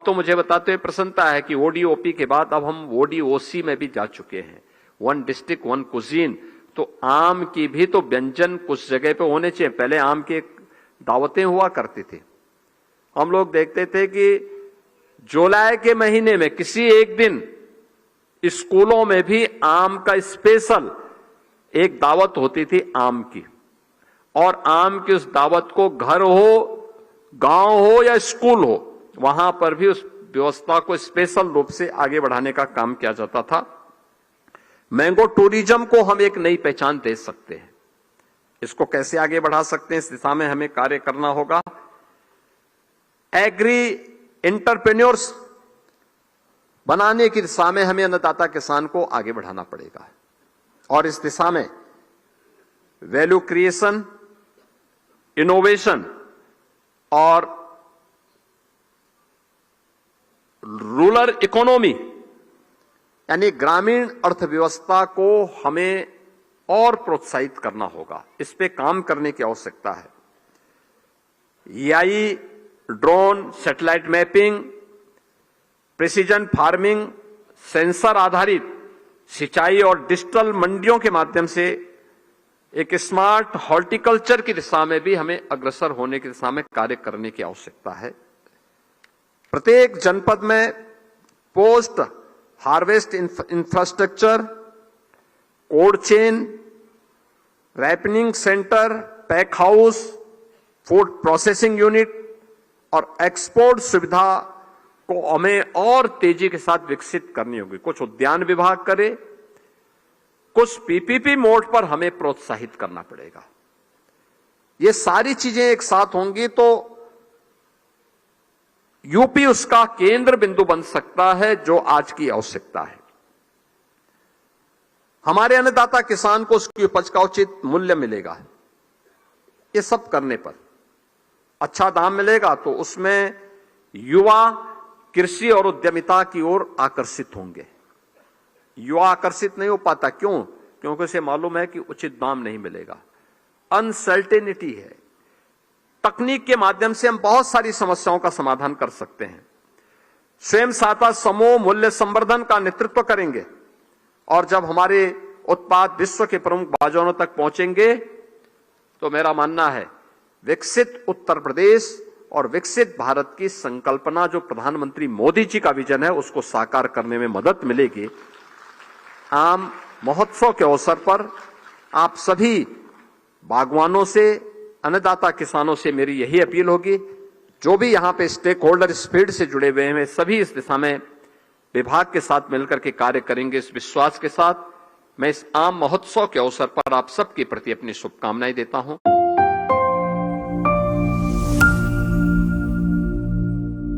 तो मुझे बताते हुए प्रसन्नता है कि ओडीओपी के बाद अब हम ओडीओसी में भी जा चुके हैं, वन डिस्ट्रिक्ट वन कुजीन। तो आम की भी तो व्यंजन कुछ जगह पे होने चाहिए। पहले आम के दावतें हुआ करती थी, हम लोग देखते थे कि जुलाई के महीने में किसी एक दिन स्कूलों में भी आम का स्पेशल एक दावत होती थी आम की, और आम की उस दावत को घर हो, गांव हो या स्कूल हो, वहां पर भी उस व्यवस्था को स्पेशल रूप से आगे बढ़ाने का काम किया जाता था। मैंगो टूरिज्म को हम एक नई पहचान दे सकते हैं। इसको कैसे आगे बढ़ा सकते हैं, इस दिशा में हमें कार्य करना होगा। एग्री एंटरप्रेन्योर्स बनाने की दिशा में हमें अन्नदाता किसान को आगे बढ़ाना पड़ेगा, और इस दिशा में वैल्यू क्रिएशन, इनोवेशन और रूरल इकोनॉमी यानी ग्रामीण अर्थव्यवस्था को हमें और प्रोत्साहित करना होगा। इस पे काम करने की आवश्यकता है। AI, drone, satellite mapping, precision farming, sensor आधारित सिंचाई और डिजिटल मंडियों के माध्यम से एक स्मार्ट हॉर्टिकल्चर की दिशा में भी हमें अग्रसर होने की दिशा में कार्य करने की आवश्यकता है। प्रत्येक जनपद में post harvest infrastructure, cold chain, ripening centre, pack house, food processing unit और एक्सपोर्ट सुविधा को हमें और तेजी के साथ विकसित करनी होगी। कुछ उद्यान विभाग करे, कुछ पीपीपी मोड पर हमें प्रोत्साहित करना पड़ेगा। ये सारी चीजें एक साथ होंगी तो यूपी उसका केंद्र बिंदु बन सकता है, जो आज की आवश्यकता है। हमारे अन्नदाता किसान को उसकी उपज का उचित मूल्य मिलेगा। ये सब करने पर अच्छा दाम मिलेगा तो उसमें युवा कृषि और उद्यमिता की ओर आकर्षित होंगे। युवा आकर्षित नहीं हो पाता, क्यों? क्योंकि उसे मालूम है कि उचित दाम नहीं मिलेगा, अनसर्टेनिटी है। तकनीक के माध्यम से हम बहुत सारी समस्याओं का समाधान कर सकते हैं। स्वयं सहायता समूह मूल्य संवर्धन का नेतृत्व करेंगे, और जब हमारे उत्पाद विश्व के प्रमुख बाजारों तक पहुंचेंगे तो मेरा मानना है विकसित उत्तर प्रदेश और विकसित भारत की संकल्पना जो प्रधानमंत्री मोदी जी का विजन है, उसको साकार करने में मदद मिलेगी। आम महोत्सव के अवसर पर आप सभी बागवानों से, अन्नदाता किसानों से मेरी यही अपील होगी, जो भी यहां पे स्टेक होल्डर इस फील्ड से जुड़े हुए हैं, सभी इस दिशा में विभाग के साथ मिलकर के कार्य करेंगे। इस विश्वास के साथ मैं इस आम महोत्सव के अवसर पर आप सबके प्रति अपनी शुभकामनाएं देता हूं।